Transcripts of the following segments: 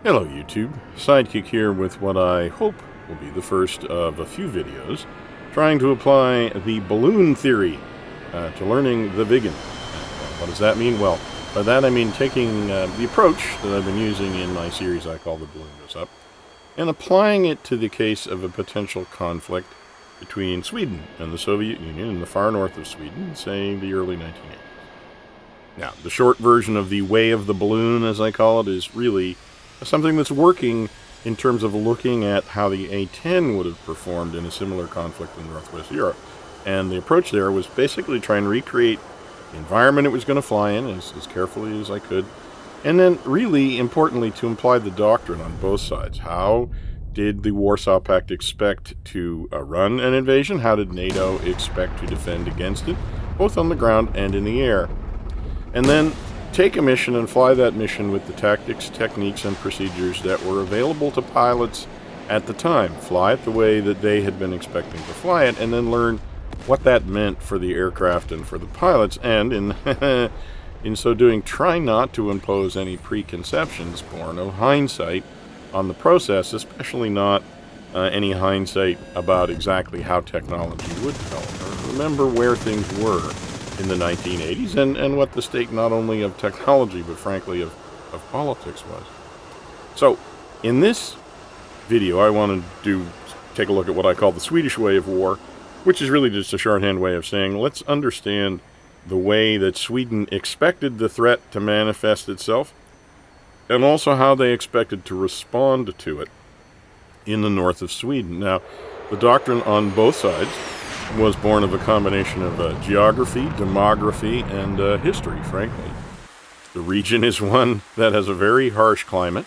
Hello YouTube, Sidekick here with what I hope will be the first of a few videos trying to apply the balloon theory to learning the Viggen. What does that mean? Well, by that I mean taking the approach that I've been using in my series I call The Balloon Goes Up and applying it to the case of a potential conflict between Sweden and the Soviet Union in the far north of Sweden, say the early 1980s. Now, the short version of the way of the balloon, as I call it, is really something that's working in terms of looking at how the A-10 would have performed in a similar conflict in Northwest Europe. And the approach there was basically try and recreate the environment it was going to fly in as carefully as I could. And then, really importantly, to imply the doctrine on both sides. How did the Warsaw Pact expect to run an invasion? How did NATO expect to defend against it, both on the ground and in the air? And then take a mission and fly that mission with the tactics, techniques, and procedures that were available to pilots at the time. Fly it the way that they had been expecting to fly it, and then learn what that meant for the aircraft and for the pilots. And in so doing, try not to impose any preconceptions born of hindsight on the process, especially not any hindsight about exactly how technology would develop. Remember where things were in the 1980s, and what the state not only of technology, but frankly of politics was. So, in this video, I want to take a look at what I call the Swedish way of war, which is really just a shorthand way of saying, let's understand the way that Sweden expected the threat to manifest itself, and also how they expected to respond to it in the north of Sweden. Now, the doctrine on both sides was born of a combination of geography, demography, and history, frankly. The region is one that has a very harsh climate.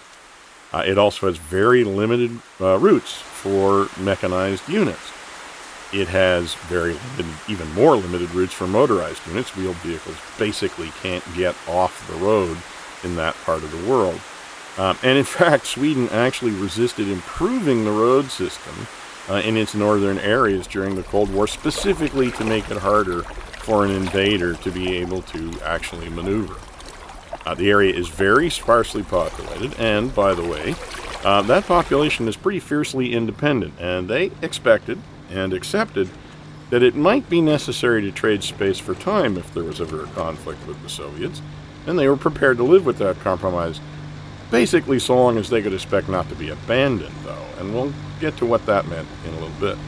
It also has very limited routes for mechanized units. It has very limited, even more limited routes for motorized units. Wheeled vehicles basically can't get off the road in that part of the world. And in fact, Sweden actually resisted improving the road system in its northern areas during the Cold War, specifically to make it harder for an invader to be able to actually maneuver. The area is very sparsely populated, and, by the way, that population is pretty fiercely independent, and they expected and accepted that it might be necessary to trade space for time if there was ever a conflict with the Soviets, and they were prepared to live with that compromise, basically so long as they could expect not to be abandoned, though, and we'll get to what that meant in a little bit.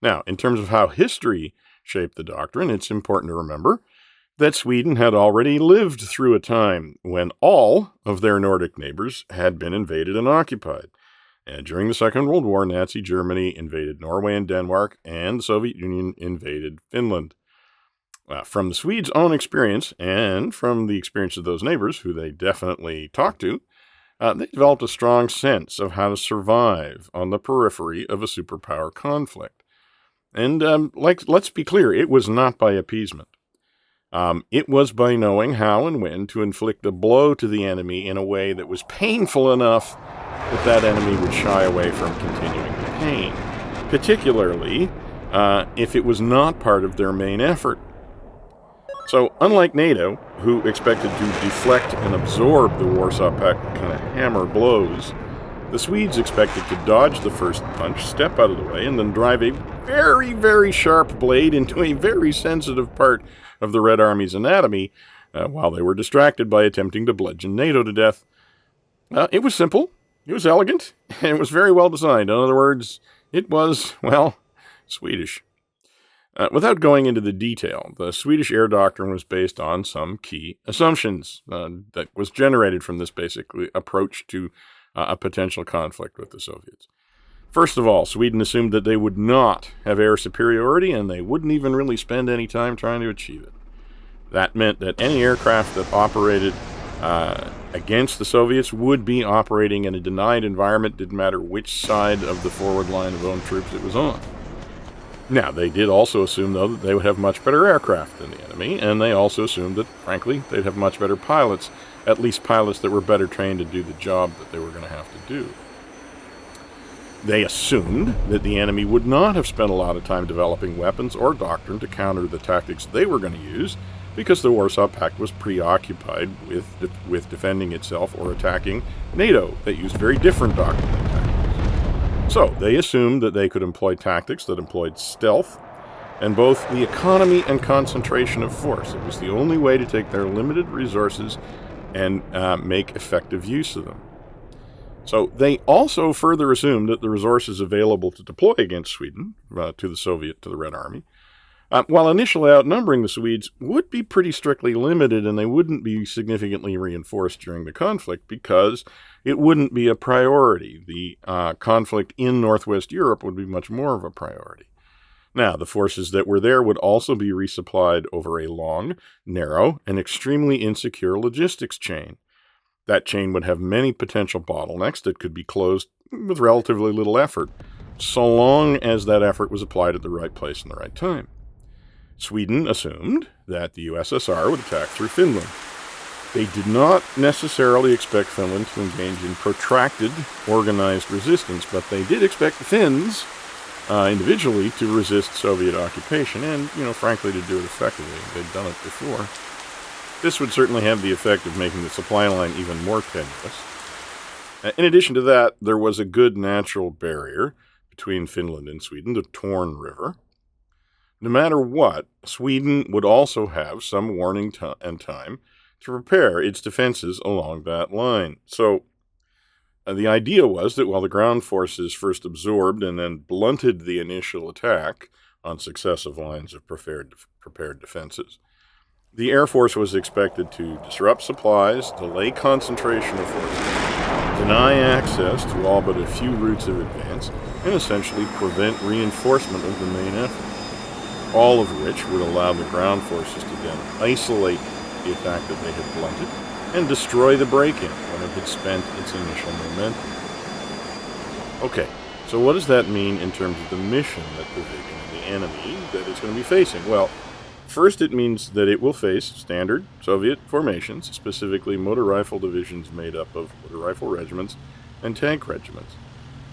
Now, in terms of how history shaped the doctrine, it's important to remember that Sweden had already lived through a time when all of their Nordic neighbors had been invaded and occupied. And during the Second World War, Nazi Germany invaded Norway and Denmark, and the Soviet Union invaded Finland. From the Swedes' own experience, and from the experience of those neighbors, who they definitely talked to, they developed a strong sense of how to survive on the periphery of a superpower conflict. And let's be clear, it was not by appeasement. It was by knowing how and when to inflict a blow to the enemy in a way that was painful enough that that enemy would shy away from continuing the pain, particularly if it was not part of their main effort. So, unlike NATO, who expected to deflect and absorb the Warsaw Pact kind of hammer blows, the Swedes expected to dodge the first punch, step out of the way, and then drive a very, very sharp blade into a very sensitive part of the Red Army's anatomy while they were distracted by attempting to bludgeon NATO to death. It was simple, it was elegant, and it was very well designed. In other words, it was, well, Swedish. Without going into the detail, the Swedish air doctrine was based on some key assumptions that was generated from this basically approach to a potential conflict with the Soviets. First of all, Sweden assumed that they would not have air superiority, and they wouldn't even really spend any time trying to achieve it. That meant that any aircraft that operated against the Soviets would be operating in a denied environment, didn't matter which side of the forward line of own troops it was on. Now, they did also assume, though, that they would have much better aircraft than the enemy, and they also assumed that, frankly, they'd have much better pilots, at least pilots that were better trained to do the job that they were going to have to do. They assumed that the enemy would not have spent a lot of time developing weapons or doctrine to counter the tactics they were going to use, because the Warsaw Pact was preoccupied with defending itself or attacking NATO that used very different doctrine and tactics. So they assumed that they could employ tactics that employed stealth and both the economy and concentration of force. It was the only way to take their limited resources and make effective use of them. So they also further assumed that the resources available to deploy against Sweden, to the Red Army, while initially outnumbering the Swedes, would be pretty strictly limited, and they wouldn't be significantly reinforced during the conflict because it wouldn't be a priority. The conflict in Northwest Europe would be much more of a priority. Now, the forces that were there would also be resupplied over a long, narrow, and extremely insecure logistics chain. That chain would have many potential bottlenecks that could be closed with relatively little effort, so long as that effort was applied at the right place and the right time. Sweden assumed that the USSR would attack through Finland. They did not necessarily expect Finland to engage in protracted, organized resistance, but they did expect the Finns individually to resist Soviet occupation and, frankly, to do it effectively. They'd done it before. This would certainly have the effect of making the supply line even more tenuous. In addition to that, there was a good natural barrier between Finland and Sweden, the Torn River. No matter what, Sweden would also have some warning and time to prepare its defenses along that line. So the idea was that while the ground forces first absorbed and then blunted the initial attack on successive lines of prepared defenses, the Air Force was expected to disrupt supplies, delay concentration of forces, deny access to all but a few routes of advance, and essentially prevent reinforcement of the main effort. All of which would allow the ground forces to then isolate the attack that they had blunted and destroy the break-in when it had spent its initial momentum. Okay, so what does that mean in terms of the mission that the Viggen and the enemy that it's going to be facing? Well, first it means that it will face standard Soviet formations, specifically motor rifle divisions made up of motor rifle regiments and tank regiments.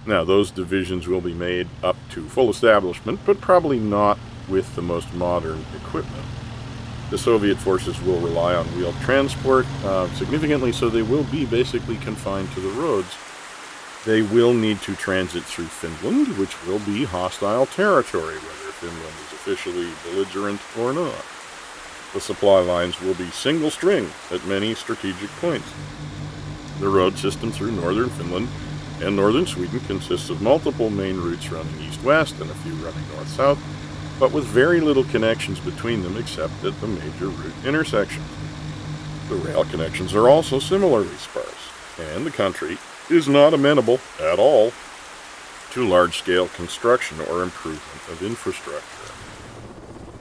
Now, those divisions will be made up to full establishment, but probably not with the most modern equipment. The Soviet forces will rely on wheeled transport significantly, so they will be basically confined to the roads. They will need to transit through Finland, which will be hostile territory, whether Finland is officially belligerent or not. The supply lines will be single string at many strategic points. The road system through northern Finland and northern Sweden consists of multiple main routes running east-west and a few running north-south, but with very little connections between them except at the major route intersections. The rail connections are also similarly sparse, and the country is not amenable at all to large-scale construction or improvement of infrastructure.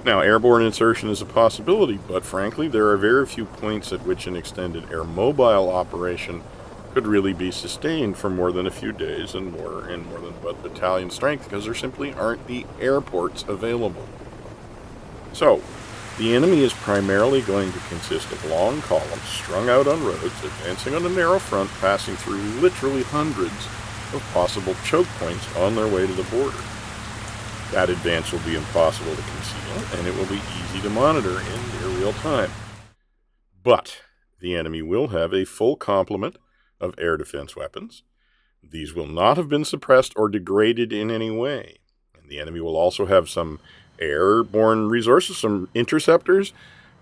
Now, airborne insertion is a possibility, but frankly, there are very few points at which an extended air mobile operation could really be sustained for more than a few days and more than battalion strength, because there simply aren't the airports available. So, the enemy is primarily going to consist of long columns strung out on roads, advancing on a narrow front, passing through literally hundreds of possible choke points on their way to the border. That advance will be impossible to conceal, and it will be easy to monitor in near real time. But the enemy will have a full complement of air defense weapons. These will not have been suppressed or degraded in any way. And the enemy will also have some airborne resources, some interceptors,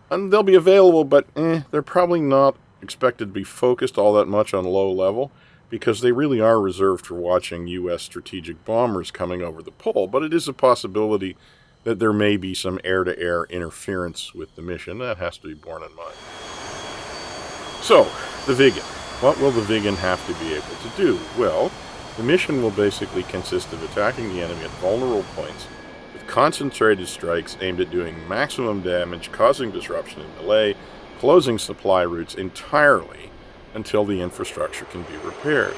and they'll be available, but they're probably not expected to be focused all that much on low level, because they really are reserved for watching U.S. strategic bombers coming over the pole. But it is a possibility that there may be some air-to-air interference with the mission. That has to be borne in mind. So, the Viggen. What will the Viggen have to be able to do? Well, the mission will basically consist of attacking the enemy at vulnerable points with concentrated strikes aimed at doing maximum damage, causing disruption and delay, closing supply routes entirely until the infrastructure can be repaired.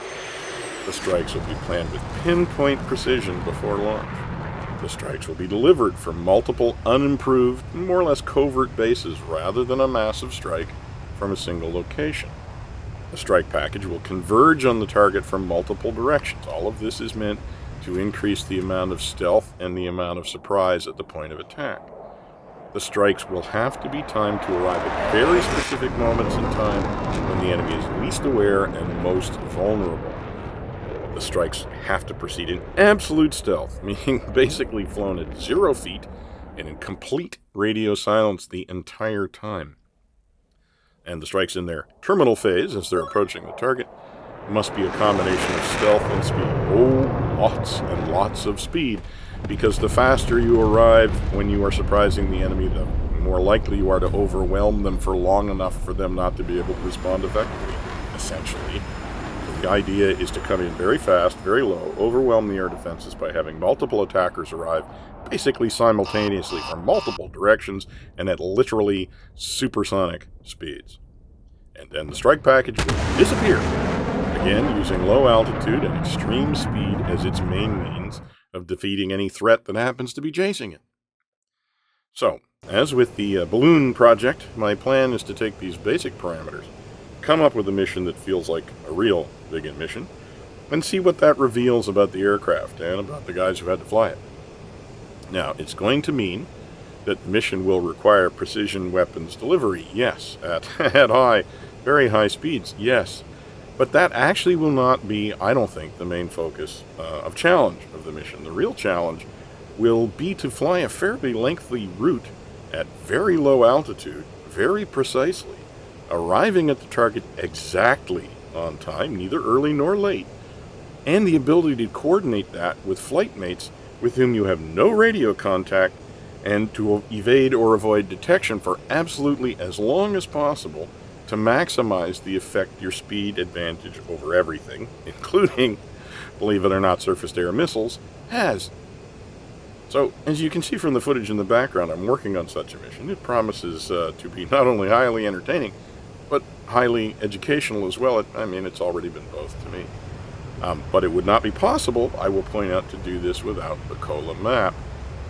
The strikes will be planned with pinpoint precision before launch. The strikes will be delivered from multiple unimproved, more or less covert bases rather than a massive strike from a single location. The strike package will converge on the target from multiple directions. All of this is meant to increase the amount of stealth and the amount of surprise at the point of attack. The strikes will have to be timed to arrive at very specific moments in time when the enemy is least aware and most vulnerable. The strikes have to proceed in absolute stealth, meaning basically flown at 0 feet and in complete radio silence the entire time. And the strikes in their terminal phase, as they're approaching the target, must be a combination of stealth and speed. Oh, lots and lots of speed, because the faster you arrive when you are surprising the enemy, the more likely you are to overwhelm them for long enough for them not to be able to respond effectively, essentially. The idea is to come in very fast, very low, overwhelm the air defenses by having multiple attackers arrive basically simultaneously from multiple directions and at literally supersonic speeds. And then the strike package will disappear, again using low altitude and extreme speed as its main means of defeating any threat that happens to be chasing it. So, as with the balloon project, my plan is to take these basic parameters, come up with a mission that feels like a real Viggen mission, and see what that reveals about the aircraft and about the guys who had to fly it. Now, it's going to mean that the mission will require precision weapons delivery, yes, at high, very high speeds, yes. But that actually will not be, I don't think, the main focus of challenge of the mission. The real challenge will be to fly a fairly lengthy route at very low altitude, very precisely, arriving at the target exactly on time, neither early nor late, and the ability to coordinate that with flight mates with whom you have no radio contact, and to evade or avoid detection for absolutely as long as possible to maximize the effect your speed advantage over everything, including, believe it or not, surface-to-air missiles, has. So, as you can see from the footage in the background, I'm working on such a mission. It promises to be not only highly entertaining, but highly educational as well. It's already been both to me. But it would not be possible, I will point out, to do this without the Kola map.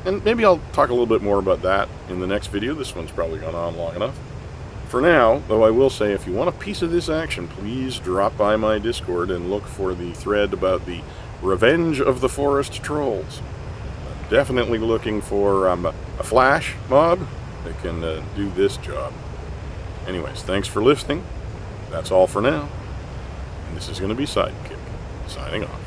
And maybe I'll talk a little bit more about that in the next video. This one's probably gone on long enough. For now, though, I will say, if you want a piece of this action, please drop by my Discord and look for the thread about the Revenge of the Forest Trolls. I'm definitely looking for a flash mob that can do this job. Anyways, thanks for listening. That's all for now. And this is going to be Sidekick, signing off.